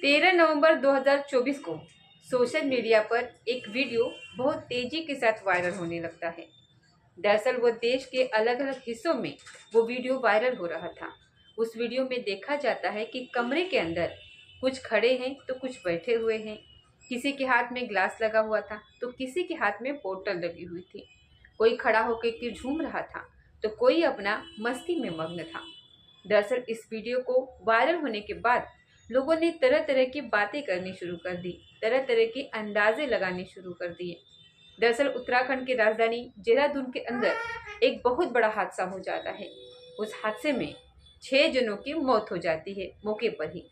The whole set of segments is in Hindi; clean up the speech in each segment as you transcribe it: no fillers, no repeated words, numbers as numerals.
13 नवंबर 2024 को सोशल मीडिया पर एक वीडियो बहुत तेजी के साथ वायरल होने लगता है। दरअसल वो देश के अलग अलग हिस्सों में वो वीडियो वायरल हो रहा था। उस वीडियो में देखा जाता है कि कमरे के अंदर कुछ खड़े हैं तो कुछ बैठे हुए हैं। किसी के हाथ में ग्लास लगा हुआ था तो किसी के हाथ में बोतल लगी हुई थी। कोई खड़ा होकर के झूम रहा था तो कोई अपना मस्ती में मग्न था। दरअसल इस वीडियो को वायरल होने के बाद लोगों ने तरह तरह की बातें करनी शुरू कर दी, तरह तरह के अंदाजे लगाने शुरू कर दिए। दरअसल उत्तराखंड की राजधानी देहरादून के अंदर एक बहुत बड़ा हादसा हो जाता है। उस हादसे में 6 जनों की मौत हो जाती है मौके पर ही,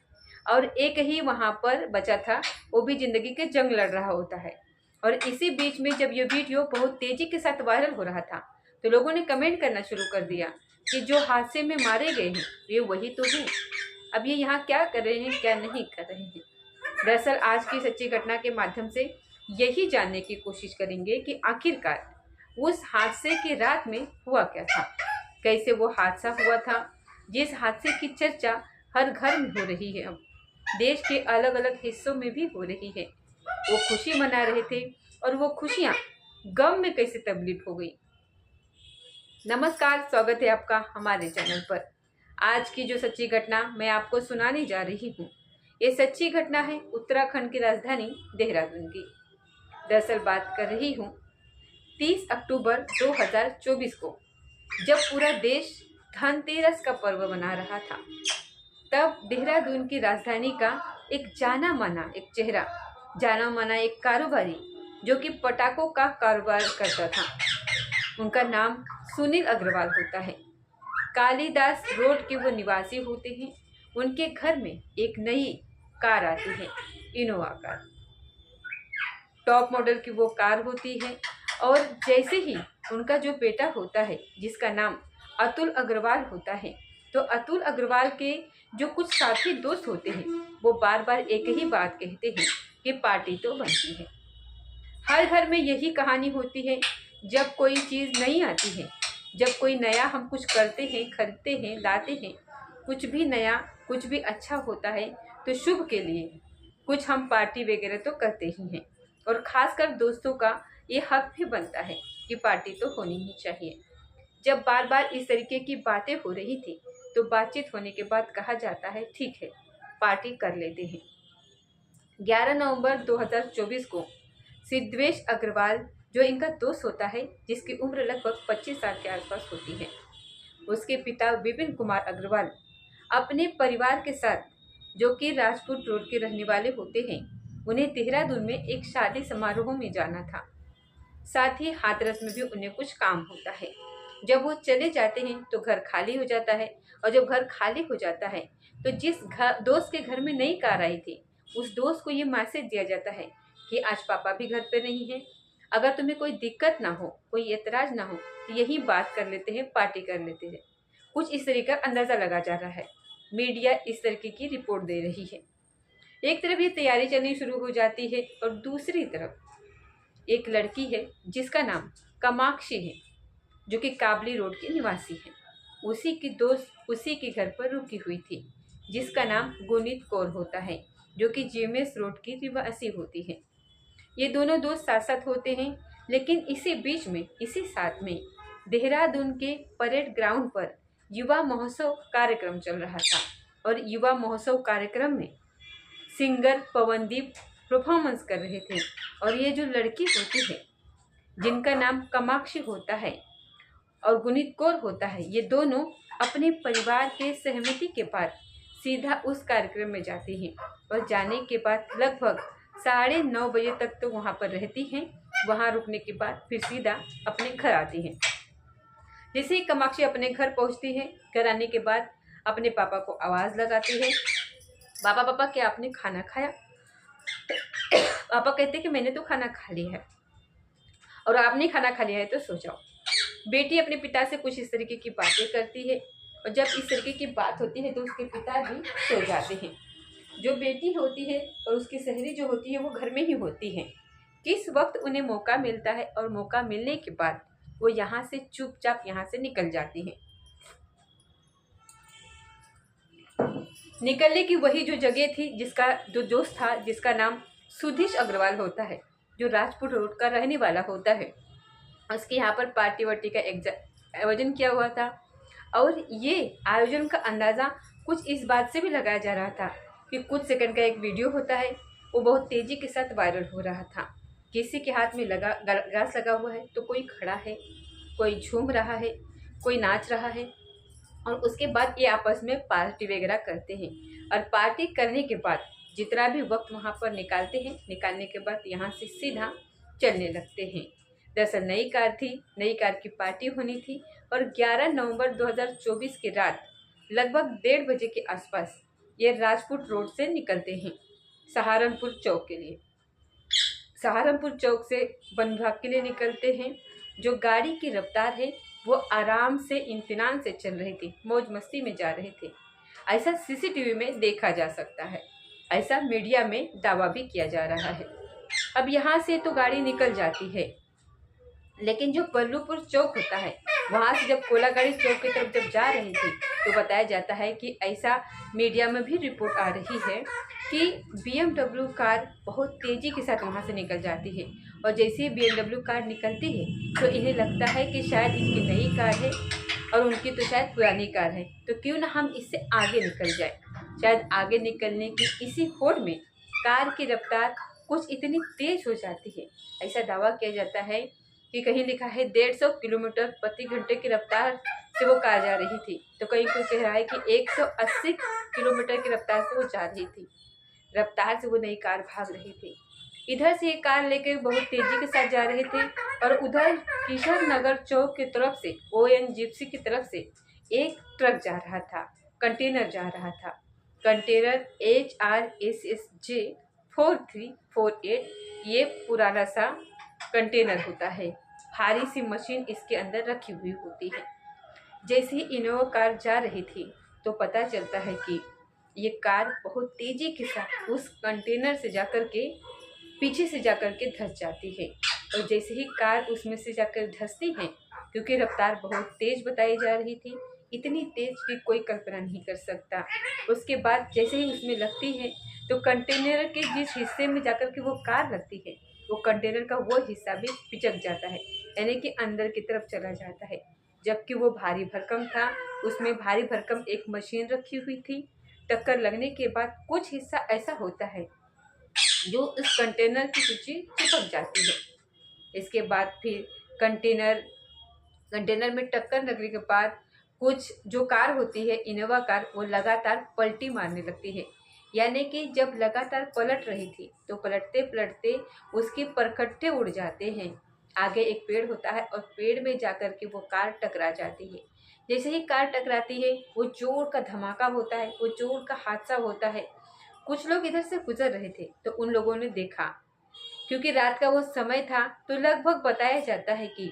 और एक ही वहां पर बचा था, वो भी जिंदगी के जंग लड़ रहा होता है। और इसी बीच में जब ये वीडियो बहुत तेजी के साथ वायरल हो रहा था तो लोगों ने कमेंट करना शुरू कर दिया कि जो हादसे में मारे गए हैं ये वही तो हैं, अब ये यहाँ क्या कर रहे हैं, क्या नहीं कर रहे हैं। दरअसल आज की सच्ची घटना के माध्यम से यही जानने की कोशिश करेंगे कि आखिरकार उस हादसे की रात में हुआ क्या था, कैसे वो हादसा हुआ था, जिस हादसे की चर्चा हर घर में हो रही है, अब देश के अलग अलग हिस्सों में भी हो रही है। वो खुशी मना रहे थे और वो खुशियाँ गम में कैसे तब्दील हो गई। नमस्कार, स्वागत है आपका हमारे चैनल पर। आज की जो सच्ची घटना मैं आपको सुनाने जा रही हूँ, ये सच्ची घटना है उत्तराखंड की राजधानी देहरादून की। दरअसल बात कर रही हूँ 30 अक्टूबर 2024 को, जब पूरा देश धनतेरस का पर्व मना रहा था। तब देहरादून की राजधानी का एक जाना माना एक चेहरा, जाना माना एक कारोबारी जो कि पटाखों का कारोबार करता था, उनका नाम सुनील अग्रवाल होता है। कालीदास रोड के वो निवासी होते हैं। उनके घर में एक नई कार आती है, इनोवा कार, टॉप मॉडल की वो कार होती है। और जैसे ही उनका जो बेटा होता है जिसका नाम अतुल अग्रवाल होता है, तो अतुल अग्रवाल के जो कुछ साथी दोस्त होते हैं वो बार बार एक ही बात कहते हैं कि पार्टी तो बनती है। हर घर में यही कहानी होती है, जब कोई चीज़ नई आती है, जब कोई नया हम कुछ करते हैं, खरीदते हैं, लाते हैं, कुछ भी नया, कुछ भी अच्छा होता है तो शुभ के लिए कुछ हम पार्टी वगैरह तो करते ही हैं। और ख़ासकर दोस्तों का ये हक भी बनता है कि पार्टी तो होनी ही चाहिए। जब बार बार इस तरीके की बातें हो रही थी तो बातचीत होने के बाद कहा जाता है ठीक है पार्टी कर लेते हैं। 11 नवंबर 2024 को सिद्धेश अग्रवाल, जो इनका दोस्त होता है, जिसकी उम्र लगभग 25 साल के आसपास होती है, उसके पिता विपिन कुमार अग्रवाल अपने परिवार के साथ, जो कि राजपूत रोड के रहने वाले होते हैं, उन्हें देहरादून में एक शादी समारोह में जाना था। साथ ही हाथरस में भी उन्हें कुछ काम होता है। जब वो चले जाते हैं तो घर खाली हो जाता है, और जब घर खाली हो जाता है तो जिस दोस्त के घर में नई कार आई थी, उस दोस्त को ये मैसेज दिया जाता है कि आज पापा भी घर पे नहीं है, अगर तुम्हें कोई दिक्कत ना हो, कोई एतराज ना हो तो यही बात कर लेते हैं, पार्टी कर लेते हैं। कुछ इस तरीके का अंदाज़ा लगा जा रहा है। मीडिया इस तरीके की रिपोर्ट दे रही है। एक तरफ ये तैयारी चलनी शुरू हो जाती है और दूसरी तरफ एक लड़की है जिसका नाम कामाक्षी है, जो कि काबली रोड की निवासी है। उसी की दोस्त उसी के घर पर रुकी हुई थी, जिसका नाम गुनीत कौर होता है, जो कि जीएमएस रोड की निवासी होती है। ये दोनों दोस्त साथ साथ होते हैं, लेकिन इसी बीच में, इसी साथ में देहरादून के परेड ग्राउंड पर युवा महोत्सव कार्यक्रम चल रहा था। और युवा महोत्सव कार्यक्रम में सिंगर पवनदीप परफॉर्मेंस कर रहे थे। और ये जो लड़की होती है जिनका नाम कामाक्षी होता है और गुनीत कौर होता है, ये दोनों अपने परिवार के सहमति के बाद सीधा उस कार्यक्रम में जाती हैं। और जाने के बाद लगभग 9:30 बजे तक तो वहाँ पर रहती हैं। वहाँ रुकने के बाद फिर सीधा अपने घर आती हैं। जैसे ही कामाक्षी अपने घर पहुँचती है, घर आने के बाद अपने पापा को आवाज़ लगाती है, पापा पापा क्या आपने खाना खाया? पापा कहते कि मैंने तो खाना खा लिया है। और आपने खाना खा लिया है तो सो जाओ। बेटी अपने पिता से कुछ इस तरीके की बातें करती है, और जब इस तरीके की बात होती है तो उसके पिता भी सो जाते हैं। जो बेटी होती है और उसकी सहेली जो होती है वो घर में ही होती है। किस वक्त उन्हें मौका मिलता है और मौका मिलने के बाद वो यहाँ से चुपचाप यहाँ से निकल जाती हैं। निकलने की वही जो जगह थी जिसका जो दोस्त था, जिसका नाम सुधीश अग्रवाल होता है, जो राजपूत रोड का रहने वाला होता है। उसके यहाँ पर पार्टी वार्टी का आयोजन किया हुआ था। और ये आयोजन का अंदाज़ा कुछ इस बात से भी लगाया जा रहा था कि कुछ सेकंड का एक वीडियो होता है, वो बहुत तेज़ी के साथ वायरल हो रहा था। किसी के हाथ में ग्लास लगा हुआ है तो कोई खड़ा है, कोई झूम रहा है, कोई नाच रहा है। और उसके बाद ये आपस में पार्टी वगैरह करते हैं। और पार्टी करने के बाद जितना भी वक्त वहाँ पर निकालते हैं, निकालने के बाद यहाँ से सीधा चलने लगते हैं। दरअसल नई कार थी, नई कार की पार्टी होनी थी। और 11 नवंबर 2024 की रात लगभग 1:30 बजे के आसपास ये राजपूत रोड से निकलते हैं सहारनपुर चौक के लिए। सहारनपुर चौक से वन विभाग के लिए निकलते हैं। जो गाड़ी की रफ्तार है वो आराम से इत्मीनान से चल रही थी, मौज मस्ती में जा रहे थे। ऐसा सीसीटीवी में देखा जा सकता है, ऐसा मीडिया में दावा भी किया जा रहा है। अब यहाँ से तो गाड़ी निकल जाती है, लेकिन जो बल्लूपुर चौक होता है वहाँ से जब कोलागाड़ी चौक की तरफ जब जा रही थी तो बताया जाता है कि ऐसा मीडिया में भी रिपोर्ट आ रही है कि BMW कार बहुत तेज़ी के साथ वहाँ से निकल जाती है। और जैसे ही BMW कार निकलती है तो इन्हें लगता है कि शायद इनकी नई कार है और उनकी तो शायद पुरानी कार है, तो क्यों ना हम इससे आगे निकल जाए। शायद आगे निकलने की इसी होड़ में कार की रफ्तार कुछ इतनी तेज़ हो जाती है। ऐसा दावा किया जाता है कि कहीं लिखा है 150 किलोमीटर प्रति घंटे की रफ्तार से वो कार जा रही थी, तो कहीं कोई कह रहा है कि 180 किलोमीटर की रफ्तार से वो जा रही थी। रफ्तार से वो नई कार भाग रही थी। इधर से ये कार लेकर बहुत तेजी के साथ जा रहे थे और उधर किशन नगर चौक की तरफ से ON जिप्सी की तरफ से एक ट्रक जा रहा था, कंटेनर जा रहा था। कंटेनर HRSSJ 4348 ये पुराना सा कंटेनर होता है। भारी सी मशीन इसके अंदर रखी हुई होती है। जैसे ही इनोवा कार जा रही थी तो पता चलता है कि ये कार बहुत तेजी के साथ उस कंटेनर से जाकर के पीछे से जाकर के धंस जाती है। और जैसे ही कार उसमें से जाकर धंसती है, क्योंकि रफ्तार बहुत तेज बताई जा रही थी, इतनी तेज कि कोई कल्पना नहीं कर सकता। उसके बाद जैसे ही उसमें लगती है तो कंटेनर के जिस हिस्से में जाकर के वो कार लगती है, वो कंटेनर का वो हिस्सा भी पिचक जाता है, यानी कि अंदर की तरफ चला जाता है। जबकि वो भारी भरकम था, उसमें भारी भरकम एक मशीन रखी हुई थी। टक्कर लगने के बाद कुछ हिस्सा ऐसा होता है जो उस कंटेनर की सूची चिपक जाती है। इसके बाद फिर कंटेनर में टक्कर लगने के बाद कुछ जो कार होती है इनोवा कार, वो लगातार पलटी मारने लगती है। यानी कि जब लगातार पलट रही थी तो पलटते पलटते उसके परखट्टे उड़ जाते हैं। आगे एक पेड़ होता है और पेड़ में जाकर के वो कार टकरा जाती है। जैसे ही कार टकराती है वो जोर का धमाका होता है, वो जोर का हादसा होता है। कुछ लोग इधर से गुजर रहे थे तो उन लोगों ने देखा, क्योंकि रात का वो समय था, तो लगभग बताया जाता है कि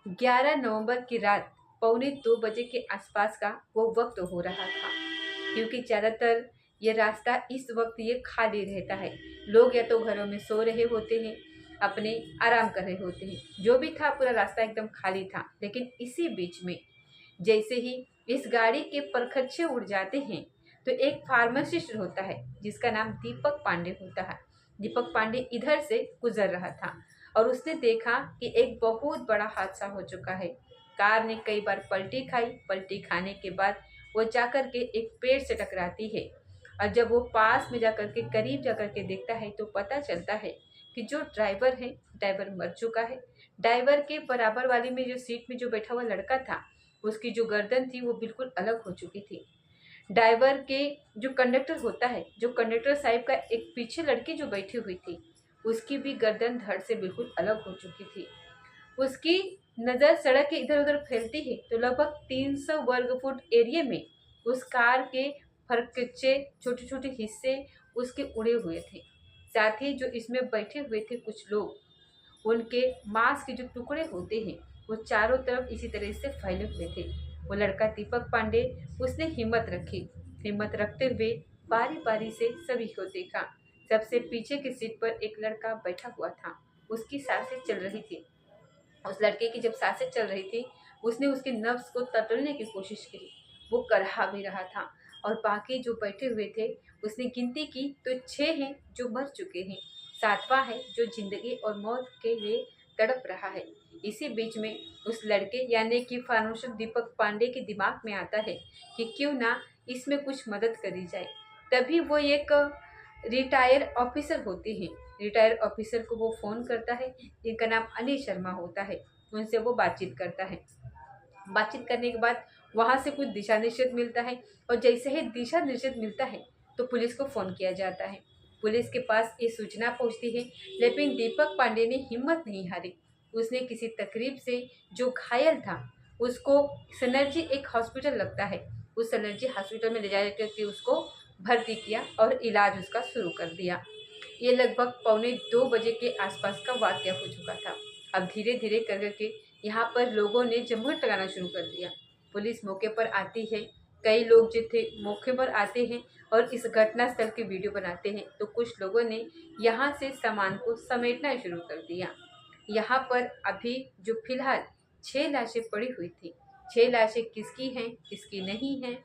11 नवंबर की रात 1:45 बजे के आसपास का वो वक्त हो रहा था। क्योंकि ज़्यादातर ये रास्ता इस वक्त ये खाली रहता है। लोग या तो घरों में सो रहे होते हैं, अपने आराम कर रहे होते हैं। जो भी था पूरा रास्ता एकदम खाली था। लेकिन इसी बीच में जैसे ही इस गाड़ी के परखच्चे उड़ जाते हैं तो एक फार्मासिस्ट होता है जिसका नाम दीपक पांडे होता है। दीपक पांडे इधर से गुजर रहा था और उसने देखा कि एक बहुत बड़ा हादसा हो चुका है। कार ने कई बार पलटी खाई, पलटी खाने के बाद वो जाकर के एक पेड़ से टकराती है। और जब वो पास में जाकर के करीब जाकर के देखता है तो पता चलता है कि जो ड्राइवर है, ड्राइवर मर चुका है। ड्राइवर के बराबर वाली में जो सीट में जो बैठा हुआ लड़का था, उसकी जो गर्दन थी वो बिल्कुल अलग हो चुकी थी। ड्राइवर के जो कंडक्टर होता है, जो कंडक्टर साहिब का एक पीछे लड़की जो बैठी हुई थी, उसकी भी गर्दन धड़ से बिल्कुल अलग हो चुकी थी। उसकी नज़र सड़क के इधर उधर फैलती है तो लगभग 300 वर्ग फुट एरिया में उस कार के फरकच्चे छोटे छोटे हिस्से उसके उड़े हुए थे। साथ ही जो इसमें बैठे हुए थे कुछ लोग, उनके मांस के जो टुकड़े होते हैं वो चारों तरफ इसी तरह से फैले हुए थे। वो लड़का दीपक पांडे, उसने हिम्मत रखी। हिम्मत रखते हुए बारी बारी से सभी को देखा। सबसे पीछे की सीट पर एक लड़का बैठा हुआ था, उसकी सांसें चल रही थी। उस लड़के की जब सांसें चल रही थी, उसने उसके नफ्स को टटोलने की कोशिश की। वो करहा भी रहा था, और बाकी जो बैठे हुए थे उसने गिनती की तो 6 हैं जो मर चुके हैं, 7वां है जो जिंदगी और मौत के लिए तड़प रहा है। इसी बीच में उस लड़के यानी कि फार्मासिस्ट दीपक पांडे के दिमाग में आता है कि क्यों ना इसमें कुछ मदद करी जाए। तभी वो एक रिटायर ऑफिसर होते हैं, रिटायर ऑफिसर को वो फ़ोन करता है जिनका नाम अनिल शर्मा होता है। उनसे वो बातचीत करता है। बातचीत करने के बाद वहाँ से कुछ दिशा निर्देश मिलता है और जैसे ही दिशा निर्देश मिलता है तो पुलिस को फ़ोन किया जाता है। पुलिस के पास ये सूचना पहुँचती है, लेकिन दीपक पांडे ने हिम्मत नहीं हारी। उसने किसी तकरीब से जो घायल था उसको सनर्जी एक हॉस्पिटल लगता है, उस सनर्जी हॉस्पिटल में ले जा करके उसको भर्ती किया और इलाज उसका शुरू कर दिया। ये लगभग पौने 2 बजे के आसपास का वाक़या हो चुका था। अब धीरे धीरे कर करके यहाँ पर लोगों ने जमघट लगाना शुरू कर दिया। पुलिस मौके पर आती है, कई लोग जो थे मौके पर आते हैं और इस घटना स्थल की वीडियो बनाते हैं। तो कुछ लोगों ने यहाँ से सामान को समेटना शुरू कर दिया। यहाँ पर अभी जो फिलहाल 6 लाशें पड़ी हुई थी, 6 लाशें किसकी हैं किसकी नहीं हैं,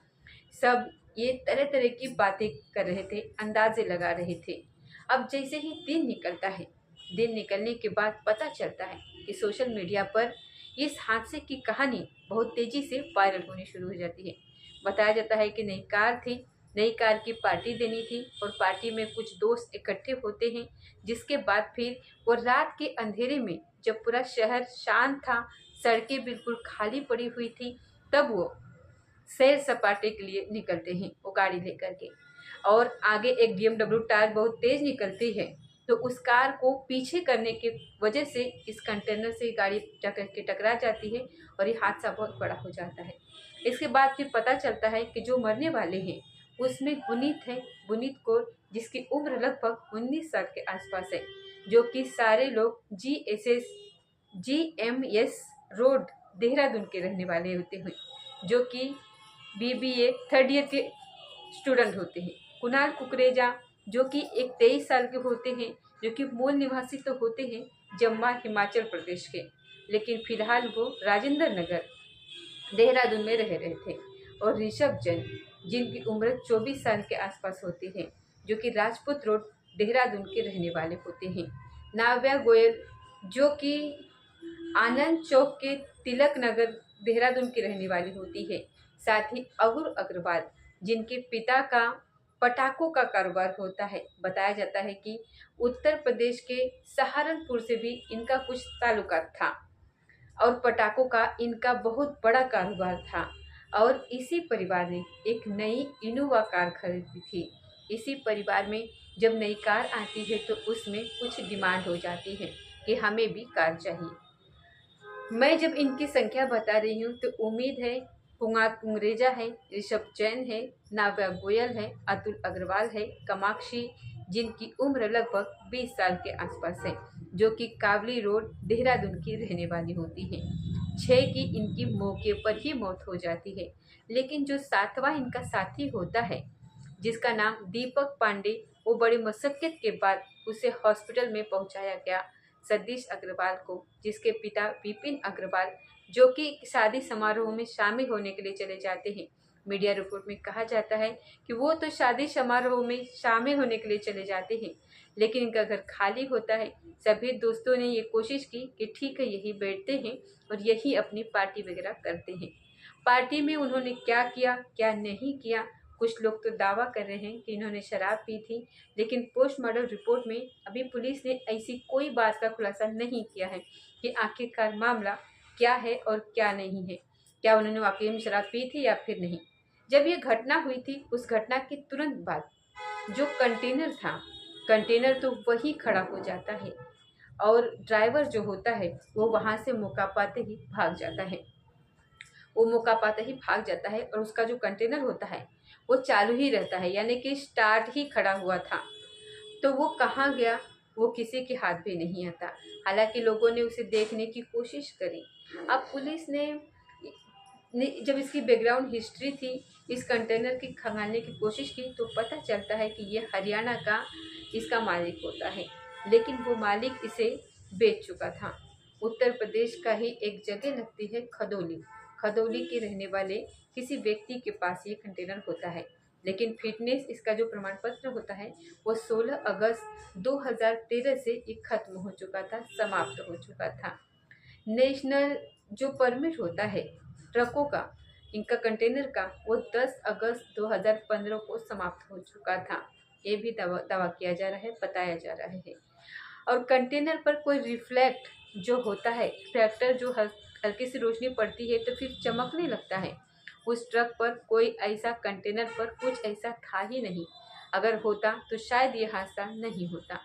सब ये तरह तरह की बातें कर रहे थे, अंदाजे लगा रहे थे। अब जैसे ही दिन निकलता है, दिन निकलने के बाद पता चलता है कि सोशल मीडिया पर इस हादसे की कहानी बहुत तेज़ी से वायरल होनी शुरू हो जाती है। बताया जाता है कि नई कार थी, नई कार की पार्टी देनी थी और पार्टी में कुछ दोस्त इकट्ठे होते हैं, जिसके बाद फिर वो रात के अंधेरे में जब पूरा शहर शांत था, सड़कें बिल्कुल खाली पड़ी हुई थी, तब वो सैर सपाटे के लिए निकलते हैं वो गाड़ी लेकर के। और आगे एक BMW टायर बहुत तेज़ निकलती है, तो उस कार को पीछे करने की वजह से इस कंटेनर से गाड़ी जाकर के टकरा जाती है और ये हादसा बहुत बड़ा हो जाता है। इसके बाद फिर पता चलता है कि जो मरने वाले हैं उसमें गुनीत है, गुनीत कौर, जिसकी उम्र लगभग 19 साल के आसपास है, जो कि सारे लोग GMS रोड देहरादून के रहने वाले होते हैं, जो कि BBA 3rd ईयर के स्टूडेंट होते हैं। कुणाल कुकरेजा जो कि एक 23 साल के होते हैं, जो कि मूल निवासी तो होते हैं जम्मा हिमाचल प्रदेश के, लेकिन फिलहाल वो राजेंद्र नगर देहरादून में रह रहे थे। और ऋषभ जैन जिनकी उम्र 24 साल के आसपास होती है, जो कि राजपूत रोड देहरादून के रहने वाले होते हैं। नाव्या गोयल जो कि आनंद चौक के तिलक नगर देहरादून की रहने वाली होती है। साथ ही अगुर अग्रवाल जिनके पिता का पटाखों का कारोबार होता है। बताया जाता है कि उत्तर प्रदेश के सहारनपुर से भी इनका कुछ ताल्लुकात था और पटाखों का इनका बहुत बड़ा कारोबार था। और इसी परिवार ने एक नई इनोवा कार खरीदी थी। इसी परिवार में जब नई कार आती है तो उसमें कुछ डिमांड हो जाती है कि हमें भी कार चाहिए। मैं जब इनकी संख्या बता रही हूँ तो उम्मीद है कुमार कुंगरेजा है, ऋषभ जैन है, नाव्या गोयल है, अतुल अग्रवाल है, कामाक्षी जिनकी उम्र लगभग 20 साल के आसपास है, जो कि कावली रोड देहरादून की रहने वाली होती हैं। 6 की इनकी मौके पर ही मौत हो जाती है, लेकिन जो 7वां इनका साथी होता है जिसका नाम दीपक पांडे, वो बड़ी मशक्कत के बाद उसे हॉस्पिटल में पहुंचाया गया, सतीश अग्रवाल को, जिसके पिता विपिन अग्रवाल जो कि शादी समारोह में शामिल होने के लिए चले जाते हैं। मीडिया रिपोर्ट में कहा जाता है कि वो तो शादी समारोह में शामिल होने के लिए चले जाते हैं, लेकिन इनका घर खाली होता है। सभी दोस्तों ने ये कोशिश की कि ठीक है यही बैठते हैं और यही अपनी पार्टी वगैरह करते हैं। पार्टी में उन्होंने क्या किया क्या नहीं किया, कुछ लोग तो दावा कर रहे हैं कि इन्होंने शराब पी थी, लेकिन पोस्टमार्टम रिपोर्ट में अभी पुलिस ने ऐसी कोई बात का खुलासा नहीं किया है कि आखिरकार मामला क्या है और क्या नहीं है, क्या उन्होंने वाकई में शराब पी थी या फिर नहीं। जब ये घटना हुई थी उस घटना के तुरंत बाद जो कंटेनर था, कंटेनर तो वही खड़ा हो जाता है और ड्राइवर जो होता है वो वहाँ से मौका पाते ही भाग जाता है। वो मौका पाते ही भाग जाता है और उसका जो कंटेनर होता है वो चालू ही रहता है, यानी कि स्टार्ट ही खड़ा हुआ था। तो वो कहाँ गया वो किसी के हाथ भी नहीं आता। हालांकि लोगों ने उसे देखने की कोशिश करी। अब पुलिस ने जब इसकी बैकग्राउंड हिस्ट्री थी, इस कंटेनर की खंगालने की कोशिश की तो पता चलता है कि ये हरियाणा का इसका मालिक होता है, लेकिन वो मालिक इसे बेच चुका था। उत्तर प्रदेश का ही एक जगह लगती है खदौली, खदौली के रहने वाले किसी व्यक्ति के पास ये कंटेनर होता है। लेकिन फिटनेस इसका जो प्रमाण पत्र होता है वो 16 अगस्त 2013 से ये खत्म हो चुका था, समाप्त हो चुका था। नेशनल जो परमिट होता है ट्रकों का, इनका कंटेनर का, वो 10 अगस्त 2015 को समाप्त हो चुका था। ये भी दावा किया जा रहा है, बताया जा रहा है। और कंटेनर पर कोई रिफ्लेक्ट जो होता है, रिफ्लेक्टर जो हल्की सी रोशनी पड़ती है तो फिर चमकने लगता है, उस ट्रक पर कोई ऐसा, कंटेनर पर कुछ ऐसा था ही नहीं। अगर होता तो शायद ये हादसा नहीं होता।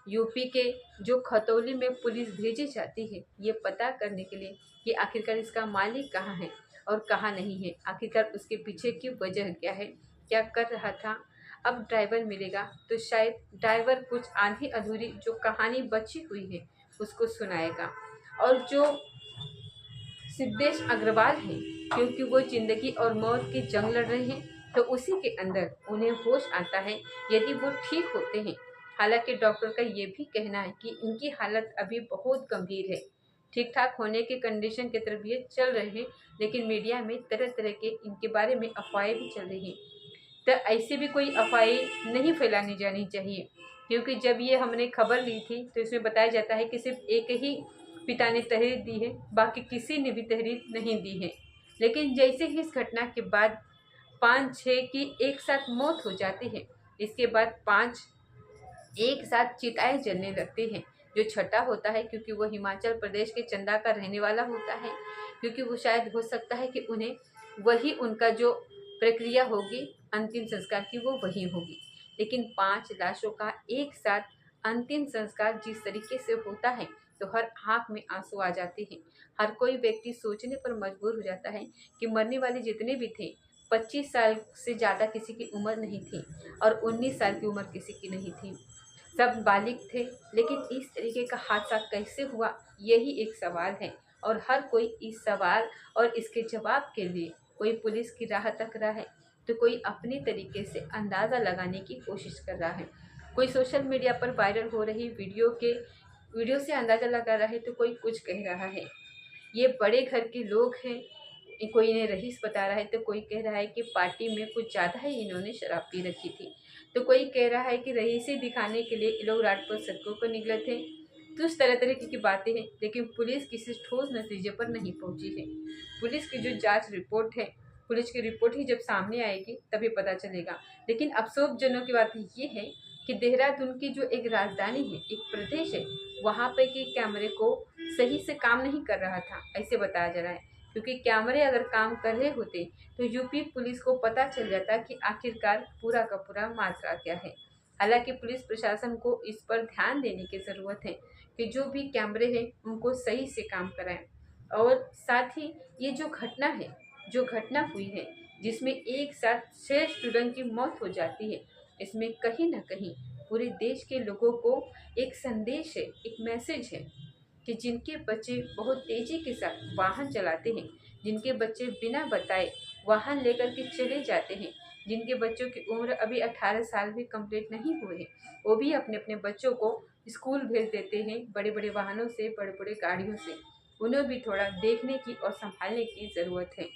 यूपी के जो खतौली में पुलिस भेजी जाती है ये पता करने के लिए कि आखिरकार इसका मालिक कहाँ है और कहाँ नहीं है, आखिरकार उसके पीछे की वजह क्या है, क्या कर रहा था। अब ड्राइवर मिलेगा तो शायद ड्राइवर कुछ आधी अधूरी जो कहानी बची हुई है उसको सुनाएगा। और जो सिद्धेश अग्रवाल है, क्योंकि वो जिंदगी और मौत की जंग लड़ रहे हैं, तो उसी के अंदर उन्हें होश आता है यदि वो ठीक होते हैं। हालांकि डॉक्टर का ये भी कहना है कि इनकी हालत अभी बहुत गंभीर है, ठीक ठाक होने के कंडीशन की तरफ ये चल रहे हैं, लेकिन मीडिया में तरह तरह के इनके बारे में अफवाहें भी चल रही हैं। तो ऐसे भी कोई अफवाहें नहीं फैलानी जानी चाहिए, क्योंकि जब ये हमने खबर ली थी तो इसमें बताया जाता है कि सिर्फ एक ही पिता ने तहरीर दी है, बाकी किसी ने भी तहरीर नहीं दी है। लेकिन जैसे ही इस घटना के बाद 5-6 की एक साथ मौत हो जाती है, इसके बाद 5 एक साथ चिताएं जलने लगती हैं। जो छठा होता है, क्योंकि वो हिमाचल प्रदेश के चंदा का रहने वाला होता है, क्योंकि वो शायद हो सकता है कि उन्हें वही उनका जो प्रक्रिया होगी अंतिम संस्कार की वो वही होगी। लेकिन 5 लाशों का एक साथ अंतिम संस्कार जिस तरीके से होता है तो हर आँख में आंसू आ जाते हैं। हर कोई व्यक्ति सोचने पर मजबूर हो जाता है कि मरने वाले जितने भी थे 25 साल से ज़्यादा किसी की उम्र नहीं थी और 19 साल की उम्र किसी की नहीं थी, सब बालिग थे। लेकिन इस तरीके का हादसा कैसे हुआ, यही एक सवाल है। और हर कोई इस सवाल और इसके जवाब के लिए कोई पुलिस की राह तक रहा है, तो कोई अपने तरीके से अंदाज़ा लगाने की कोशिश कर रहा है। कोई सोशल मीडिया पर वायरल हो रही वीडियो से अंदाज़ा लगा रहा है, तो कोई कुछ कह रहा है ये बड़े घर के लोग हैं, कोई इन्हें रईस बता रहा है, तो कोई कह रहा है कि पार्टी में कुछ ज़्यादा ही इन्होंने शराब पी रखी थी, तो कोई कह रहा है कि रईसी दिखाने के लिए ये लोग रात को सड़कों पर निकले थे। तो उस तरह तरह की बातें हैं, लेकिन पुलिस किसी ठोस नतीजे पर नहीं पहुंची है। पुलिस की जो जांच रिपोर्ट है, पुलिस की रिपोर्ट ही जब सामने आएगी तभी पता चलेगा। लेकिन अफसोसजनक की बात ये है कि देहरादून की जो एक राजधानी है, एक प्रदेश है, वहाँ पे के कैमरे को सही से काम नहीं कर रहा था, ऐसे बताया जा रहा है। क्योंकि कैमरे अगर काम कर रहे होते तो यूपी पुलिस को पता चल जाता कि आखिरकार पूरा का पूरा माजरा क्या है। हालांकि पुलिस प्रशासन को इस पर ध्यान देने की ज़रूरत है कि जो भी कैमरे हैं उनको सही से काम कराएं। और साथ ही ये जो घटना है, जो घटना हुई है जिसमें एक साथ 6 स्टूडेंट की मौत हो जाती है, इसमें कहीं ना कहीं पूरे देश के लोगों को एक संदेश है, एक मैसेज है कि जिनके बच्चे बहुत तेज़ी के साथ वाहन चलाते हैं, जिनके बच्चे बिना बताए वाहन लेकर के चले जाते हैं, जिनके बच्चों की उम्र अभी 18 साल भी कंप्लीट नहीं हुए हैं, वो भी अपने अपने बच्चों को स्कूल भेज देते हैं बड़े बड़े वाहनों से, बड़े बड़े गाड़ियों से। उन्हें भी थोड़ा देखने की और संभालने की ज़रूरत है।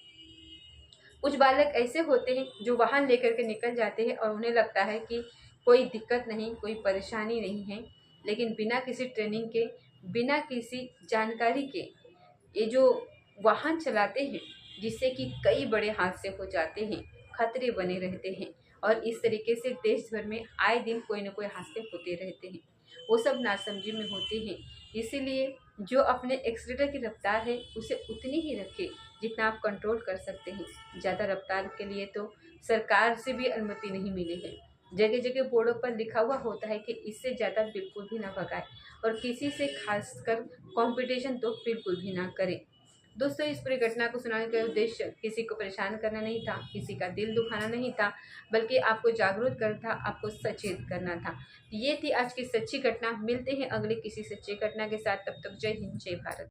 कुछ बालक ऐसे होते हैं जो वाहन लेकर के निकल जाते हैं और उन्हें लगता है कि कोई दिक्कत नहीं, कोई परेशानी नहीं है, लेकिन बिना किसी ट्रेनिंग के, बिना किसी जानकारी के ये जो वाहन चलाते हैं, जिससे कि कई बड़े हादसे हो जाते हैं, खतरे बने रहते हैं। और इस तरीके से देश भर में आए दिन कोई ना कोई हादसे होते रहते हैं, वो सब नासमझी में होते हैं। इसीलिए जो अपने एक्सीलेटर की रफ्तार है उसे उतनी ही रखें जितना आप कंट्रोल कर सकते हैं। ज़्यादा रफ्तार के लिए तो सरकार से भी अनुमति नहीं मिली है। जगह जगह बोर्डों पर लिखा हुआ होता है कि इससे ज़्यादा बिल्कुल भी ना भगाए, और किसी से खासकर कंपटीशन तो बिल्कुल भी ना करें। दोस्तों, इस पूरी घटना को सुनाने का उद्देश्य किसी को परेशान करना नहीं था, किसी का दिल दुखाना नहीं था, बल्कि आपको जागरूक करना था, आपको सचेत करना था। ये थी आज की सच्ची घटना। मिलते हैं अगले किसी सच्ची घटना के साथ, तब तक जय हिंद, जय भारत।